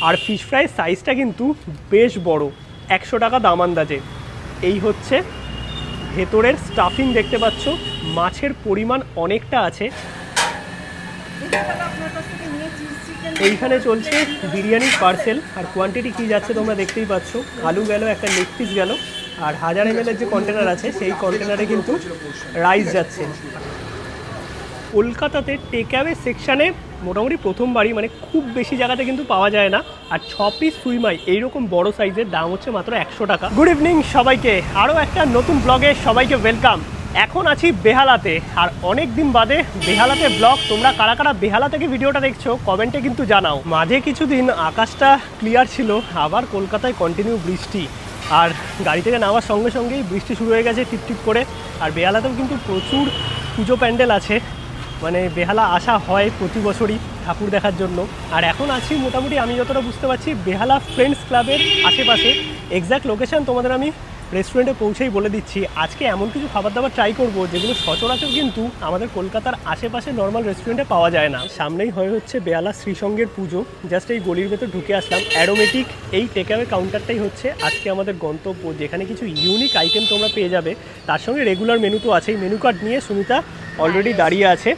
আর fish fry সাইজটা কিন্তু বেশ বড়, 100 টাকা দাম আন্দাজে। এই হচ্ছে ভেতরের স্টাফিং, দেখতে পাচ্ছ মাছের পরিমাণ অনেকটা আছে। এইখানে চলছে বিরিয়ানির পার্সেল, আর কোয়ান্টিটি কী যাচ্ছে তোমরা দেখতেই পাচ্ছ। আলু গেল, একটা লেগ পিস গেল, আর 1000 ml যে কন্টেনার আছে সেই কন্টেনারে কিন্তু রাইস যাচ্ছে। কলকাতাতে টেক অ্যাওয়ে সেকশানে মোটামুটি প্রথমবারই, মানে খুব বেশি জায়গাতে কিন্তু পাওয়া যায় না। আর 6 পিস সুইমাই এইরকম বড় সাইজের দাম হচ্ছে মাত্র 100 টাকা। গুড ইভিনিং সবাইকে, আরও একটা নতুন ব্লগে সবাইকে ওয়েলকাম। এখন আছি বেহালাতে, আর অনেক দিন বাদে বেহালাতে ব্লগ। তোমরা কারা কারা বেহালা থেকে ভিডিওটা দেখছো কমেন্টে কিন্তু জানাও। মাঝে কিছুদিন আকাশটা ক্লিয়ার ছিল, আবার কলকাতায় কন্টিনিউ বৃষ্টি, আর গাড়ি থেকে নামার সঙ্গে সঙ্গেই বৃষ্টি শুরু হয়ে গেছে টিপটিপ করে। আর বেহালাতেও কিন্তু প্রচুর পুজো প্যান্ডেল আছে, মানে বেহালা আসা হয় প্রতি বছরই ঠাকুর দেখার জন্য। আর এখন আছি মোটামুটি আমি যতটা বুঝতে পারছি বেহালা ফ্রেন্ডস ক্লাবের আশেপাশে। এক্স্যাক্ট লোকেশান তোমাদের আমি রেস্টুরেন্টে পৌঁছেই বলে দিচ্ছি। আজকে এমন কিছু খাবার দাবার ট্রাই করব যেগুলো সচরাচর কিন্তু আমাদের কলকাতার আশেপাশে নর্মাল রেস্টুরেন্টে পাওয়া যায় না। সামনেই হচ্ছে বেহালা শ্রীসঙ্গের পুজো, জাস্ট এই গলির ভেতর ঢুকে আসলাম। অ্যারোমেটিক এই টেক অ্যাওয়ে কাউন্টারটাই হচ্ছে আজকে আমাদের গন্তব্য, যেখানে কিছু ইউনিক আইটেম তোমরা পেয়ে যাবে। তার সঙ্গে রেগুলার মেনু তো আছেই। মেনু কার্ড নিয়ে সুমিতা অলরেডি দাঁড়িয়ে আছে।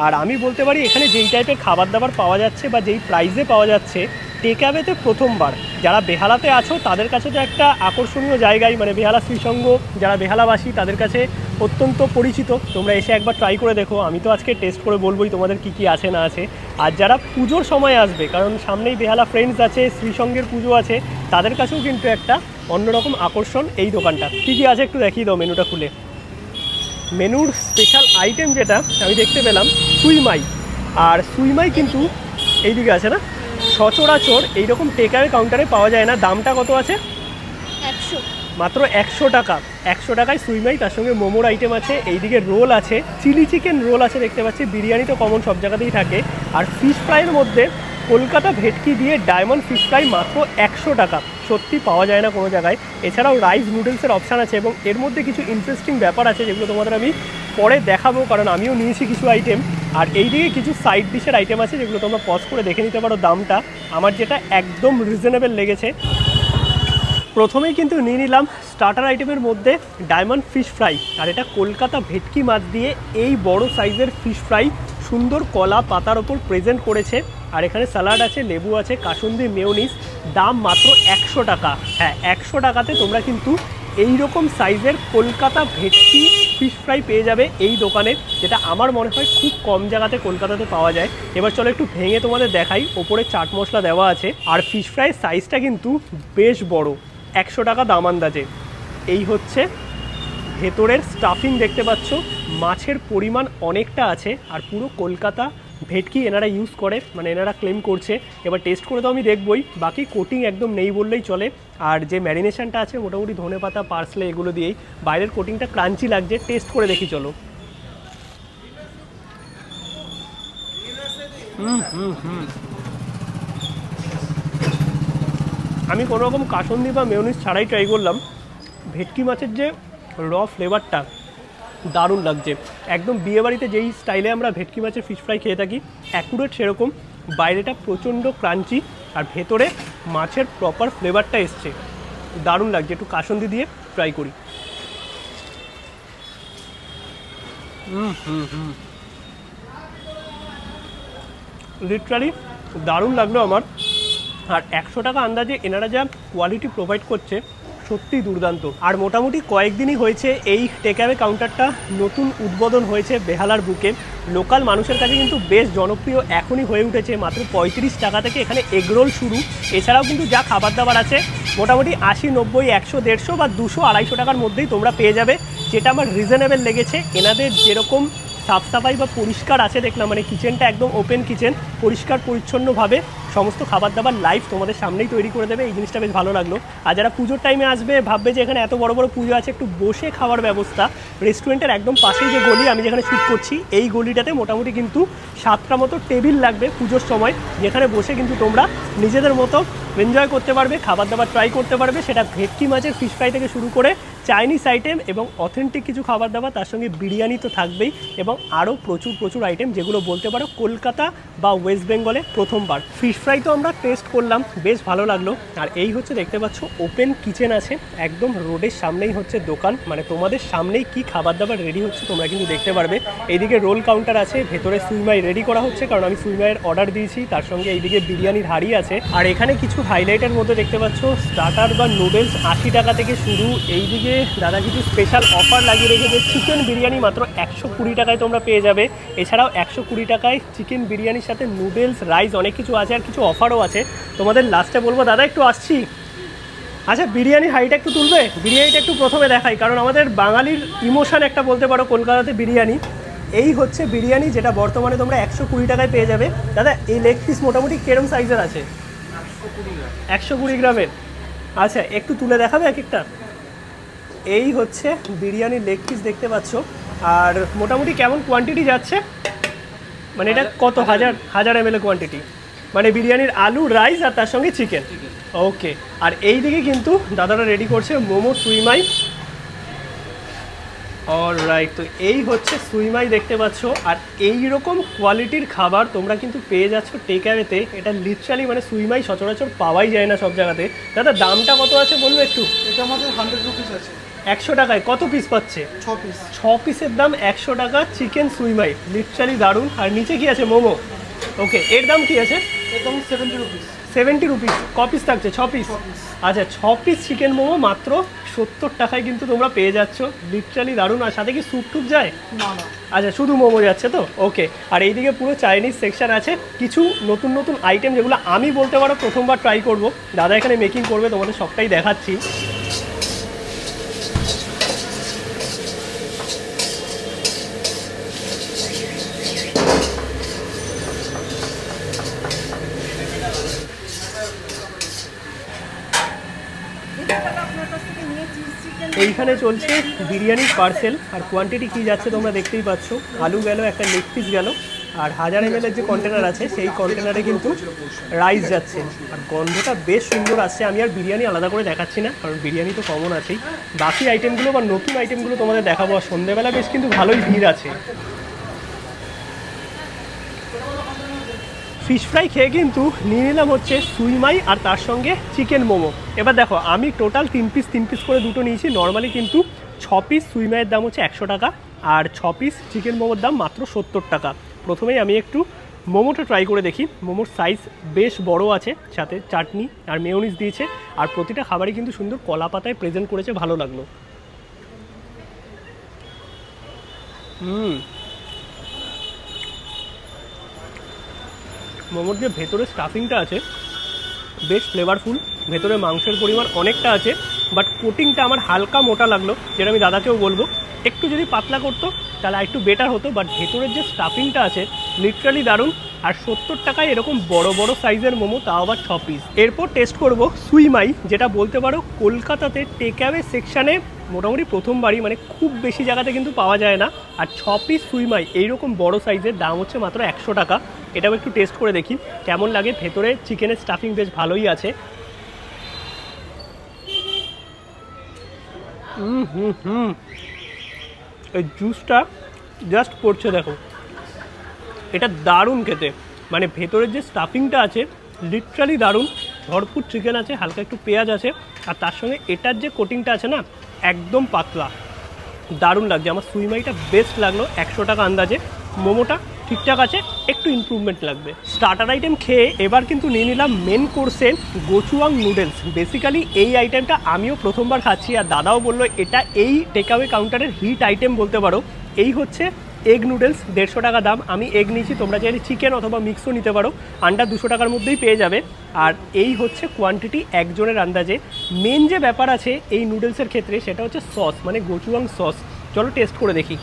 আর আমি বলতে পারি এখানে যেই টাইপের খাবার দাবার পাওয়া যাচ্ছে বা যেই প্রাইসে পাওয়া যাচ্ছে, টেক অ্যাওয়েতে প্রথমবার যারা বেহালাতে আছো তাদের কাছে তো একটা আকর্ষণীয় জায়গায়, মানে বেহালা শ্রীসঙ্গ যারা বেহালাবাসী তাদের কাছে অত্যন্ত পরিচিত। তোমরা এসে একবার ট্রাই করে দেখো। আমি তো আজকে টেস্ট করে বলবোই তোমাদের কি কি আছে না আছে। আর যারা পুজোর সময় আসবে, কারণ সামনেই বেহালা ফ্রেন্ডস আছে, শ্রীসঙ্গের পুজো আছে, তাদের কাছেও কিন্তু একটা অন্যরকম আকর্ষণ এই দোকানটা। কী কী আছে একটু দেখিয়ে দাও মেনুটা খুলে। মেনুর স্পেশাল আইটেম যেটা আমি দেখতে পেলাম সুইমাই, আর সুইমাই কিন্তু এইদিকে আছে না, সচরাচর এইরকম টেক অ্যাওয়ে কাউন্টারে পাওয়া যায় না। দামটা কত আছে? 100, মাত্র 100 টাকা। 100 টাকায় সুইমাই, তার সঙ্গে মোমোর আইটেম আছে, এইদিকে রোল আছে, চিলি চিকেন রোল আছে দেখতে পাচ্ছি। বিরিয়ানি তো কমন সব জায়গাতেই থাকে। আর ফিশ ফ্রাইয়ের মধ্যে কলকাতা ভেটকি দিয়ে ডায়মন্ড ফিশ ফ্রাই মাত্র 100 টাকা। সত্যি পাওয়া যায় না কোনো জায়গায়। এছাড়াও রাইস নুডলসের অপশান আছে, এবং এর মধ্যে কিছু ইন্টারেস্টিং ব্যাপার আছে যেগুলো তোমাদের আমি পরে দেখাবো, কারণ আমিও নিয়েছি কিছু আইটেম। আর এইদিকে কিছু সাইড ডিশের আইটেম আছে যেগুলো তোমরা পজ করে দেখে নিতে পারো দামটা। আমার যেটা একদম রিজনেবল লেগেছে, প্রথমেই কিন্তু নিয়ে নিলাম স্টার্টার আইটেমের মধ্যে ডায়মন্ড ফিশ ফ্রাই। আর এটা কলকাতা ভেটকি মাছ দিয়ে এই বড় সাইজের ফিশ ফ্রাই সুন্দর কলা পাতার ওপর প্রেজেন্ট করেছে। আর এখানে স্যালাড আছে, লেবু আছে, কাসুন্দি মেয়োনিজ। দাম মাত্র 100 টাকা। হ্যাঁ, 100 টাকাতে তোমরা কিন্তু এই রকম সাইজের কলকাতা ভেটকি ফিশ ফ্রাই পেয়ে যাবে এই দোকানে, যেটা আমার মনে হয় খুব কম জায়গাতে কলকাতাতে পাওয়া যায়। এবার চলো একটু ভেঙে তোমাদের দেখাই। ওপরে চাট মশলা দেওয়া আছে, আর ফিশ ফ্রাইয়ের সাইজটা কিন্তু বেশ বড়, 100 টাকা দাম আন্দাজে। এই হচ্ছে ভেতরের স্টাফিং, দেখতে পাচ্ছ মাছের পরিমাণ অনেকটা আছে। আর পুরো কলকাতা ভেটকি এনারা ইউজ করে, মানে এনারা ক্লেম করছে। এবার টেস্ট করে তো আমি দেখবই, বাকি কোটিং একদম নেই বললেই চলে। আর যে ম্যারিনেশনটা আছে মোটামুটি ধনেপাতা পার্সলে এগুলো দিয়েই, বাইরের কোটিংটা ক্রাঞ্চি লাগছে। টেস্ট করে দেখি চলো। আমি কোনো রকম কাসুন্দি বা মেয়োনিজ ছাড়াই ট্রাই করলাম। ভেটকি মাছের যে র ফ্লেভারটা দারুণ লাগছে। একদম বিয়েবাড়িতে যেই স্টাইলে আমরা ভেটকি মাছের ফিশ ফ্রাই খেয়ে থাকি অ্যাকুরেট সেরকম। বাইরেটা প্রচণ্ড ক্রাঞ্চি, আর ভেতরে মাছের প্রপার ফ্লেভারটা এসছে, দারুণ লাগছে। একটু কাসুন্দি দিয়ে ট্রাই করি। লিটারালি দারুণ লাগলো আমার। আর 100 টাকা আন্দাজে এনারা যা কোয়ালিটি প্রোভাইড করছে সত্যিই দুর্দান্ত। আর মোটামুটি কয়েকদিনই হয়েছে এই টেক অ্যাওয়ে কাউন্টারটা নতুন উদ্বোধন হয়েছে বেহালার বুকে। লোকাল মানুষের কাছে কিন্তু বেশ জনপ্রিয় এখনই হয়ে উঠেছে। মাত্র 35 টাকা থেকে এখানে এগরোল শুরু। এছাড়াও কিন্তু যা খাবার দাবার আছে মোটামুটি 80, 90, 100, 150 বা 200, 250 টাকার মধ্যেই তোমরা পেয়ে যাবে, যেটা আমার রিজনেবল লেগেছে। এনাদের যেরকম সাফ সাফাই বা পরিষ্কার আছে দেখলাম, মানে কিচেনটা একদম ওপেন কিচেন, পরিষ্কার পরিচ্ছন্নভাবে সমস্ত খাবার দাবার লাইভ তোমাদের সামনেই তৈরি করে দেবে। এই জিনিসটা বেশ ভালো লাগলো। আর যারা পুজোর টাইমে আসবে ভাববে যে এখানে এত বড় বড় পুজো আছে, একটু বসে খাওয়ার ব্যবস্থা। রেস্টুরেন্টের একদম পাশেই যে গলি আমি যেখানে শ্যুট করছি, এই গলিটাতে মোটামুটি কিন্তু 7টা মতো টেবিল লাগবে পুজোর সময়, যেখানে বসে কিন্তু তোমরা নিজেদের মতো এনজয় করতে পারবে, খাবার দাবার ট্রাই করতে পারবে, সেটা ভেটকি মাছের ফিশ ফ্রাই থেকে শুরু করে চাইনিজ আইটেম এবং অথেন্টিক কিছু খাবার দাবার, তার সঙ্গে বিরিয়ানি তো থাকবেই এবং আরও প্রচুর আইটেম যেগুলো বলতে পারো কলকাতা বা ওয়েস্ট বেঙ্গলে প্রথমবার। ফিশ ফ্রাই তো আমরা টেস্ট করলাম, বেশ ভালো লাগলো। আর এই হচ্ছে দেখতে পাচ্ছ ওপেন কিচেন আছে, একদম রোডের সামনেই হচ্ছে দোকান, মানে তোমাদের সামনেই কি খাবার দাবার রেডি হচ্ছে তোমরা কিন্তু দেখতে পারবে। এইদিকে রোল কাউন্টার আছে, ভেতরে সুইমাই রেডি করা হচ্ছে কারণ আমি সুইমাইয়ের অর্ডার দিয়েছি, তার সঙ্গে এইদিকে বিরিয়ানির হাঁড়ি আছে। আর এখানে কিছু হাইলাইটের মধ্যে দেখতে পাচ্ছ স্টার্টার বা নুডলস 80 টাকা থেকে শুরু। এইদিকে দাদা কিছু স্পেশাল অফার লাগিয়ে রেখেছে, চিকেন বিরিয়ানি মাত্র 120 টাকায় তোমরা পেয়ে যাবে। এছাড়াও 120 টাকায় চিকেন বিরিয়ানির সাথে নুডলস, রাইস, অনেক কিছু আছে, আর কিছু অফারও আছে। তোমাদের লাস্টে বলবো দাদা একটু আসছি। আচ্ছা, বিরিয়ানির হাঁড়িটা একটু তুলবে, বিরিয়ানিটা একটু প্রথমে দেখাই, কারণ আমাদের বাঙালির ইমোশন একটা বলতে পারো কলকাতাতে বিরিয়ানি। এই হচ্ছে বিরিয়ানি, যেটা বর্তমানে তোমরা 120 টাকায় পেয়ে যাবে। দাদা এই লেগ পিস মোটামুটি কেরম সাইজের আছে? 120 গ্রামের। আচ্ছা, একটু তুলে দেখাবে এক একটা। এই হচ্ছে বিরিয়ানির লেগ পিস দেখতে পাচ্ছ। আর মোটামুটি কেমন কোয়ান্টিটি যাচ্ছে, মানে এটা কত হাজার ml কোয়ান্টিটি, মানে বিরিয়ানির আলু, রাইস আর তার সঙ্গে চিকেন। ওকে, আর এই দিকে কিন্তু দাদারা রেডি করছে মোমো সুইমাই। অলরাইট, তো এই হচ্ছে সুইমাই দেখতে পাচ্ছ। আর এই রকম কোয়ালিটির খাবার তোমরা কিন্তু পেয়ে যাচ্ছ টেক অ্যাওয়েতে। এটা লিটারালি মানে সুইমাই সচরাচর পাওয়াই যায় না সব জায়গাতে। দাদা দামটা কত আছে বলবো একটু? এটা আমাদের 100 রুপিস আছে। 100 টাকায় কত পিস পাচ্ছে? 6 পিস। 6 পিসের দাম 100 টাকা, চিকেন সুইমাই, লিটারালি দারুণ। আর নিচে কি আছে? মোমো। ওকে, এর দাম কি আছে? এর দাম 70 রুপিস। 70 রুপিস। ক পিস থাকছে? 6 পিস। আচ্ছা, 6 পিস চিকেন মোমো মাত্র 70 টাকায় কিন্তু তোমরা পেয়ে যাচ্ছ, লিটারালি দারুণ। আর সাথে কি স্যুপ টুপ যায়? না না, আচ্ছা, শুধু মোমো যাচ্ছে তো। ওকে, আর এইদিকে পুরো চাইনিজ সেকশন আছে, কিছু নতুন আইটেম যেগুলো আমি বলতে পারো প্রথমবার ট্রাই করব। দাদা এখানে মেকিং করবে, তোমাদের সবটাই দেখাচ্ছি। এইখানে চলছে বিরিয়ানির পার্সেল, আর কোয়ান্টিটি কি যাচ্ছে তোমরা দেখতেই পাচ্ছ। আলু গেল, একটা লেগ পিস গেল, আর 1000 ml যে কন্টেনার আছে সেই কন্টেনারে কিন্তু রাইস যাচ্ছে। আর গন্ধটা বেশ সুন্দর আসছে। আমি আর বিরিয়ানি আলাদা করে দেখাচ্ছি না, কারণ বিরিয়ানি তো কমন আছেই। বাকি আইটেমগুলো বা নতুন আইটেমগুলো তোমাদের দেখাবো। আর সন্ধ্যেবেলা বেশ কিন্তু ভালোই ভিড় আছে। ফিশ ফ্রাই খেয়ে কিন্তু নিয়ে নিলাম হচ্ছে সুইমাই আর তার সঙ্গে চিকেন মোমো। এবার দেখো, আমি টোটাল 3 পিস করে দুটো নিয়েছি। নর্মালি কিন্তু 6 পিস সুইমাইয়ের দাম হচ্ছে 100 টাকা, আর 6 পিস চিকেন মোমোর দাম মাত্র 70 টাকা। প্রথমেই আমি একটু মোমোটা ট্রাই করে দেখি। মোমোর সাইজ বেশ বড় আছে, সাথে চাটনি আর মেয়োনিজ দিয়েছে, আর প্রতিটা খাবারই কিন্তু সুন্দর কলা পাতায় প্রেজেন্ট করেছে, ভালো লাগলো। মোমোর যে ভেতরে স্টাফিংটা আছে বেশ ফ্লেভারফুল, ভেতরে মাংসের পরিমাণ অনেকটা আছে, বাট কোটিংটা আমার হালকা মোটা লাগলো, যেটা আমি দাদাকেও বলবো একটু যদি পাতলা করতো তাহলে একটু বেটার হতো। বাট ভেতরের যে স্টাফিংটা আছে লিটারালি দারুণ। আর 70 টাকায় এরকম বড় সাইজের মোমো, তাও আবার 6 পিস। এরপর টেস্ট করব সুইমাই, যেটা বলতে পারো কলকাতাতে টেক অ্যাওয়ে সেকশানে মোটামুটি প্রথমবারই, মানে খুব বেশি জায়গাতে কিন্তু পাওয়া যায় না। আর 6 পিস সুইমাই এইরকম বড় সাইজের দাম হচ্ছে মাত্র 100 টাকা। এটাও একটু টেস্ট করে দেখি কেমন লাগে। ভেতরে চিকেনের স্টাফিং বেশ ভালোই আছে। এই জুসটা জাস্ট পড়ছে দেখো, এটা দারুণ খেতে। মানে ভেতরের যে স্টাফিংটা আছে লিটারালি দারুণ। ভরপুর চিকেন আছে, হালকা একটু পেঁয়াজ আছে, আর তার সঙ্গে এটার যে কোটিংটা আছে না একদম পাতলা, দারুণ লাগছে। আমার সুইমাইটা বেস্ট লাগলো 100 টাকা আন্দাজে। মোমোটা ঠিকঠাক আছে, একটু ইমপ্রুভমেন্ট লাগবে। স্টার্টার আইটেম খেয়ে এবার কিন্তু নিয়ে নিলাম মেন কোর্সে গোচুয়াং নুডলস। বেসিক্যালি এই আইটেমটা আমিও প্রথমবার খাচ্ছি, আর দাদাও বললো এটা এই টেকঅ্যাওয়ে কাউন্টারের হিট আইটেম বলতে পারো। এই হচ্ছে এগ নুডলস, 150 টাকা দাম। আমি এগ নিয়েছি, তোমরা চাইলে চিকেন অথবা মিক্সও নিতে পারো, আন্ডার 200 টাকার মধ্যেই পেয়ে যাবে। আর এই হচ্ছে কোয়ান্টিটি একজনের আন্দাজে। মেন যে ব্যাপার আছে এই নুডলসের ক্ষেত্রে সেটা হচ্ছে সস, মানে গোচুয়াং সস। চলো টেস্ট করে দেখি।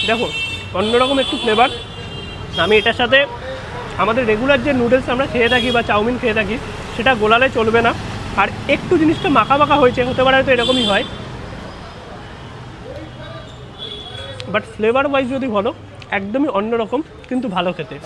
দেখো অন্যরকম একটু ফ্লেভার। আমি এটার সাথে আমাদের রেগুলার যে নুডলস আমরা খেয়ে থাকি বা চাউমিন খেয়ে থাকি সেটা গোলালে চলবে না। আর একটু জিনিসটা মাখা মাখা হয়েছে, হতে পারে হয়তো এরকমই হয়। বাট ফ্লেভার ওয়াইজ যদি বলো একদমই অন্যরকম, কিন্তু ভালো খেতে।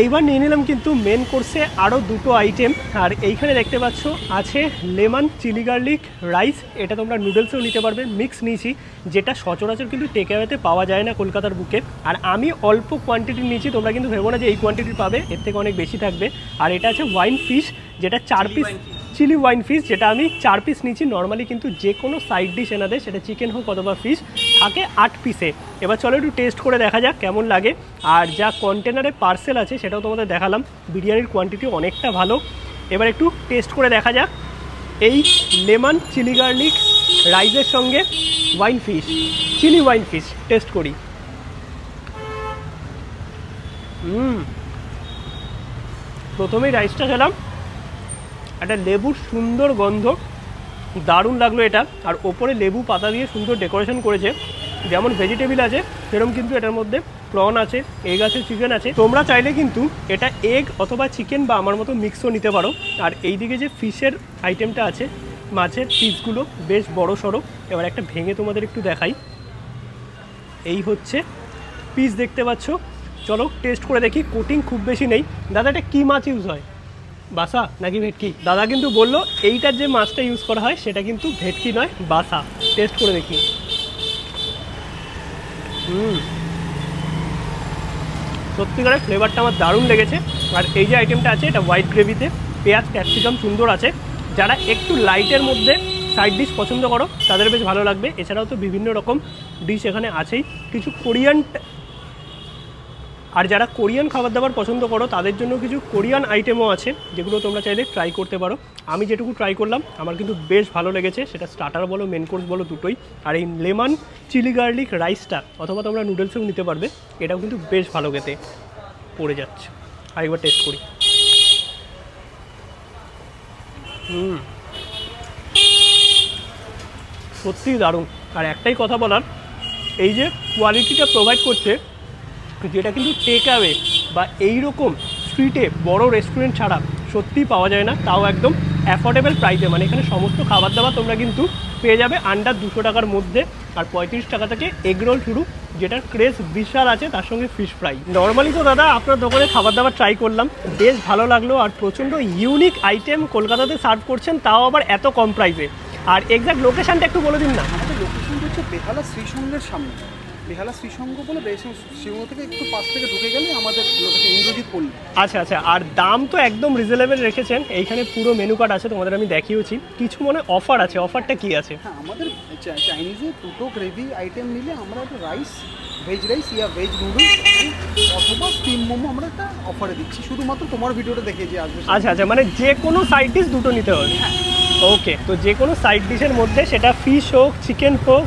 এইবার নিয়ে নিলাম কিন্তু মেন কোর্সে আরও দুটো আইটেম। আর এইখানে দেখতে পাচ্ছ আছে লেমন চিলি গার্লিক রাইস। এটা তোমরা নুডলসেও নিতে পারবে, মিক্স নিয়েছি, যেটা সচরাচর কিন্তু টেকঅ্যাওয়েতে পাওয়া যায় না কলকাতার বুকে। আর আমি অল্প কোয়ান্টিটি নিয়েছি, তোমরা কিন্তু ভেবো না যে এই কোয়ান্টিটি পাবে, এর থেকে অনেক বেশি থাকবে। আর এটা আছে ওয়াইন ফিশ, যেটা 4 পিস চিলি ওয়াইন ফিশ, যেটা আমি 4 পিস নিয়েছি। নর্মালি কিন্তু যে কোনো সাইড ডিশ এনাদের, সেটা চিকেন হোক অথবা ফিশ, থাকে 8 পিসে। এবার চলো একটু টেস্ট করে দেখা যাক কেমন লাগে। আর যা কন্টেনারে পার্সেল আছে সেটাও তোমাদের দেখালাম, বিরিয়ানির কোয়ান্টিটি অনেকটা ভালো। এবার একটু টেস্ট করে দেখা যাক এই লেমন চিলি গার্লিক রাইসের সঙ্গে wine fish, chilli wine fish taste করি। প্রথমেই রাইসটা খেলাম, একটা লেবুর সুন্দর গন্ধ, দারুণ লাগলো এটা। আর ওপরে লেবু পাতা দিয়ে সুন্দর ডেকোরেশন করেছে। যেমন ভেজিটেবিল আছে সেরকম কিন্তু এটার মধ্যে প্রন আছে, এগ আছে, চিকেন আছে। তোমরা চাইলে কিন্তু এটা এগ অথবা চিকেন বা আমার মতো মিক্সও নিতে পারো। আর এইদিকে যে ফিশের আইটেমটা আছে, মাছের পিসগুলো বেশ বড় সড়ো। এবার একটা ভেঙে তোমাদের একটু দেখাই। এই হচ্ছে পিস, দেখতে পাচ্ছ। চলো টেস্ট করে দেখি। কোটিং খুব বেশি নেই। দাদা এটা কী মাছ ইউজ হয়, বাসা নাকি ভেটকি? দাদা কিন্তু বললো এইটার যে মাছটা ইউজ করা হয় সেটা কিন্তু ভেটকি নয়, বাসা। টেস্ট করে দেখি। সত্যিকারের ফ্লেভারটা আমার দারুণ লেগেছে। আর এই যে আইটেমটা আছে, এটা হোয়াইট গ্রেভিতে, পেঁয়াজ ক্যাপসিকাম সুন্দর আছে। যারা একটু লাইটের মধ্যে সাইড ডিশ পছন্দ করো তাদের বেশ ভালো লাগবে। এছাড়াও তো বিভিন্ন রকম ডিশ এখানে আছেই, কিছু কোরিয়ান। আর যারা কোরিয়ান খাবার দাবার পছন্দ করো তাদের জন্য কিছু কোরিয়ান আইটেমও আছে, যেগুলো তোমরা চাইলে ট্রাই করতে পারো। আমি যেটুকু ট্রাই করলাম আমার কিন্তু বেশ ভালো লেগেছে, সেটা স্টার্টার বলো মেন কোর্স বলো দুটোই। আর এই লেমন চিলি গার্লিক রাইসটা অথবা তোমরা নুডলসেও নিতে পারবে, এটাও কিন্তু বেশ ভালো খেতে পড়ে যাচ্ছে। আরেকবার টেস্ট করি। সত্যিই দারুণ। আর একটাই কথা বলার, এই যে কোয়ালিটিটা প্রোভাইড করছে, যেটা কিন্তু টেক অ্যাওয়ে বা এইরকম স্ট্রিটে বড় রেস্টুরেন্ট ছাড়া সত্যিই পাওয়া যায় না, তাও একদম অ্যাফোর্ডেবল প্রাইসে। মানে এখানে সমস্ত খাবার দাবার তোমরা কিন্তু পেয়ে যাবে আন্ডার 200 টাকার মধ্যে। আর 35 টাকা থেকে এগরোল শুরু, যেটার ক্রেজ বিশাল আছে, তার সঙ্গে ফিশ ফ্রাই। নর্মালি তো দাদা আপনার দোকানে খাবার দাবার ট্রাই করলাম, বেশ ভালো লাগলো। আর প্রচণ্ড ইউনিক আইটেম কলকাতাতে সার্ভ করছেন, তাও আবার এত কম প্রাইসে। আর এক্স্যাক্ট লোকেশানটা একটু বলে দিন না। আমাদের লোকেশনটা হচ্ছে বেহালা শ্রীসঙ্গের সামনে। বেহালা শ্রীসঙ্গ বলে শ্রীসঙ্গ থেকে একটু পাশ থেকে ঢুকে গেলে আমাদের লোকেশন ইন্দ্রজিৎ পল্লী। আচ্ছা আচ্ছা। আর দাম তো একদম রিজনেবল রেখেছেন। এইখানে পুরো মেনু কার্ড আছে, তোমাদের আমি দেখিয়েছি। কিছু মনে অফার আছে, অফারটা কি আছে? হ্যাঁ, আমাদের চাইনিজে দুটো গ্রেভি আইটেম নিলে আমরা একটা রাইস, ভেজ রাইস ইয়া ভেজ নুডলস অথবা স্টিম মোমো আমরা একটা অফারে দিচ্ছি। শুধুমাত্র তোমার ভিডিওটা দেখে যে আসবে। আচ্ছা আচ্ছা, মানে যে কোনো সাইড ডিশ দুটো নিতে হবে? ওকে, তো যে কোনো সাইড ডিশের মধ্যে, সেটা ফিশ হোক চিকেন হোক,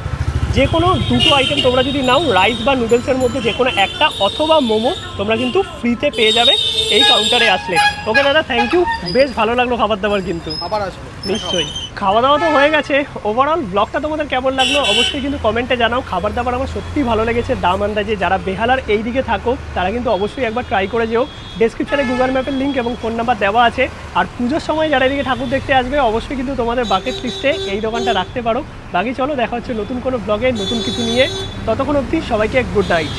যে কোনো দুটো আইটেম তোমরা যদি নাও, রাইস বা নুডলসের মধ্যে যে কোনো একটা অথবা মোমো তোমরা কিন্তু ফ্রিতে পেয়ে যাবে এই কাউন্টারে আসলে। ওকে দাদা, থ্যাংক ইউ। বেশ ভালো লাগলো খাবার দাবার কিন্তু। আবার আসবে নিশ্চয়ই। খাওয়া দাওয়া তো হয়ে গেছে। ওভারঅল ব্লগটা তোমাদের কেমন লাগলো অবশ্যই কিন্তু কমেন্টে জানাও। খাবার দাবার আমার সত্যিই ভালো লেগেছে দাম আন্দাজে। যারা বেহালার এই দিকে থাকো তারা কিন্তু অবশ্যই একবার ট্রাই করে যেও। ডেসক্রিপশনে গুগল ম্যাপের লিঙ্ক এবং ফোন নাম্বার দেওয়া আছে। আর পুজোর সময় যারা এদিকে ঠাকুর দেখতে আসবে অবশ্যই কিন্তু তোমাদের বাকেট লিস্টে এই দোকানটা রাখতে পারো। বাকি চলো দেখা হচ্ছে নতুন কোনো ব্লগে নতুন কিছু নিয়ে। ততক্ষণ অবধি সবাইকে গুড নাইট।